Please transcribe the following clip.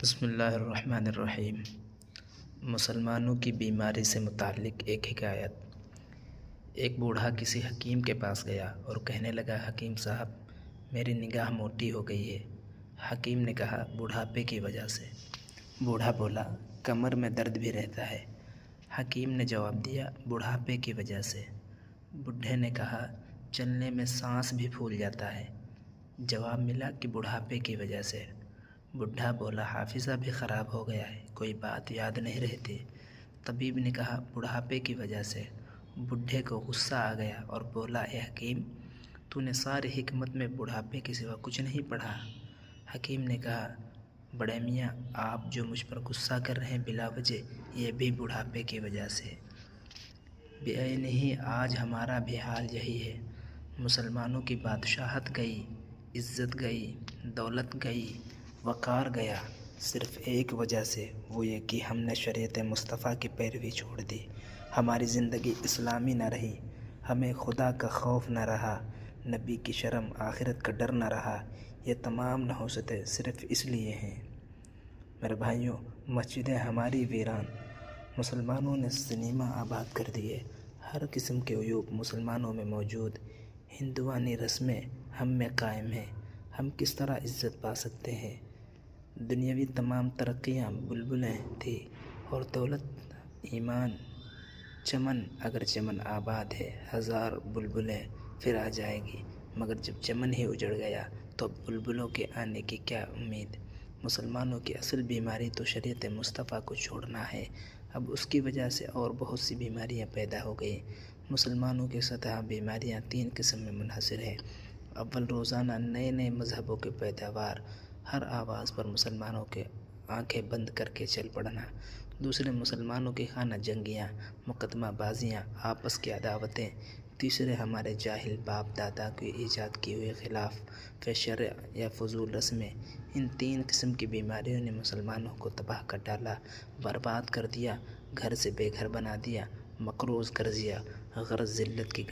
بسم اللہ الرحمن الرحیم۔ مسلمانوں کی بیماری سے متعلق ایک حکایت۔ ایک بوڑھا کسی حکیم کے پاس گیا اور کہنے لگا، حکیم صاحب میری نگاہ موٹی ہو گئی ہے۔ حکیم نے کہا، بوڑھاپے کی وجہ سے۔ بوڑھا بولا، کمر میں درد بھی رہتا ہے۔ حکیم نے جواب دیا، بوڑھاپے کی وجہ سے۔ بوڑھے نے کہا، چلنے میں سانس بھی پھول جاتا ہے۔ جواب ملا کہ بوڑھاپے کی وجہ سے۔ بوڑھا بولا، حافظہ بھی خراب ہو گیا ہے، کوئی بات یاد نہیں رہتی۔ طبیب نے کہا، بوڑھاپے کی وجہ سے۔ بوڑھے کو غصہ آ گیا اور بولا، اے حکیم، تو نے ساری حکمت میں بوڑھاپے کے سوا کچھ نہیں پڑھا۔ حکیم نے کہا، بڑے میاں آپ جو مجھ پر غصہ کر رہے ہیں بلا وجہ، یہ بھی بوڑھاپے کی وجہ سے۔ بعینہ آج ہمارا بھی حال یہی ہے۔ مسلمانوں کی بادشاہت گئی، عزت گئی، دولت گئی، وقار گیا، صرف ایک وجہ سے، وہ یہ کہ ہم نے شریعت مصطفیٰ کی پیروی چھوڑ دی۔ ہماری زندگی اسلامی نہ رہی، ہمیں خدا کا خوف نہ رہا، نبی کی شرم، آخرت کا ڈر نہ رہا۔ یہ تمام نحوستیں صرف اس لیے ہیں۔ میرے بھائیوں، مسجدیں ہماری ویران، مسلمانوں نے سنیما آباد کر دیے۔ ہر قسم کے عیوب مسلمانوں میں موجود، ہندوانی رسمیں ہم میں قائم ہیں۔ ہم کس طرح عزت پا سکتے ہیں؟ دنیاوی تمام ترقیاں بلبلیں تھیں اور دولت ایمان چمن، اگر چمن آباد ہے، ہزار بلبلیں پھر آ جائے گی، مگر جب چمن ہی اجڑ گیا تو بلبلوں کے آنے کی کیا امید؟ مسلمانوں کی اصل بیماری تو شریعت مصطفیٰ کو چھوڑنا ہے۔ اب اس کی وجہ سے اور بہت سی بیماریاں پیدا ہو گئیں۔ مسلمانوں کی سطح بیماریاں 3 قسم میں منحصر ہیں۔ اول، روزانہ نئے نئے مذہبوں کی پیداوار، ہر آواز پر مسلمانوں کے آنکھیں بند کر کے چل پڑنا۔ دوسرے، مسلمانوں کی خانہ جنگیاں، مقدمہ بازیاں، آپس کی عداوتیں۔ تیسرے، ہمارے جاہل باپ دادا کی ایجاد کی ہوئی خلاف شرع یا فضول رسمیں۔ ان 3 قسم کی بیماریوں نے مسلمانوں کو تباہ کر ڈالا، برباد کر دیا، گھر سے بے گھر بنا دیا، مقروض کر دیا، غرض ذلت کی